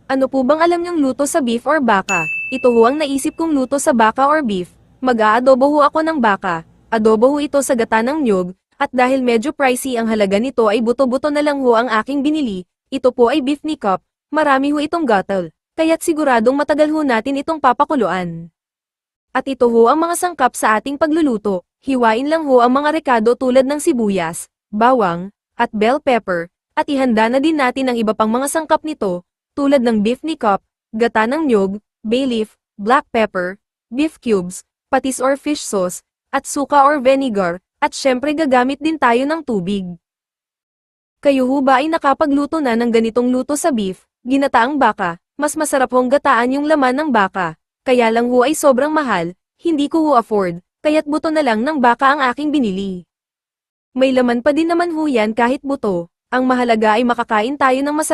Ano po bang alam niyong luto sa beef or baka? Ito ho ang naisip kong luto sa baka or beef. Mag-aadobo ho ako ng baka. Adobo ho ito sa gata ng niyog, at dahil medyo pricey ang halaga nito ay buto-buto na lang ho ang aking binili. Ito po ay beef ni cup. Marami ho itong guttle, kaya't siguradong matagal ho natin itong papakuluan. At ito ho ang mga sangkap sa ating pagluluto. Hiwain lang ho ang mga rekado tulad ng sibuyas, bawang, at bell pepper, at ihanda na din natin ang iba pang mga sangkap nito, tulad ng beef ni cup, gata ng niyog, bay leaf, black pepper, beef cubes, patis or fish sauce, at suka or vinegar, at syempre gagamit din tayo ng tubig. Kayo ho ba ay nakapagluto na ng ganitong luto sa beef, ginataang baka? Mas masarap hong gataan yung laman ng baka. Kaya lang ho ay sobrang mahal, hindi ko ho afford, kaya't buto na lang ng baka ang aking binili. May laman pa din naman ho yan kahit buto, ang mahalaga ay makakain tayo ng masarap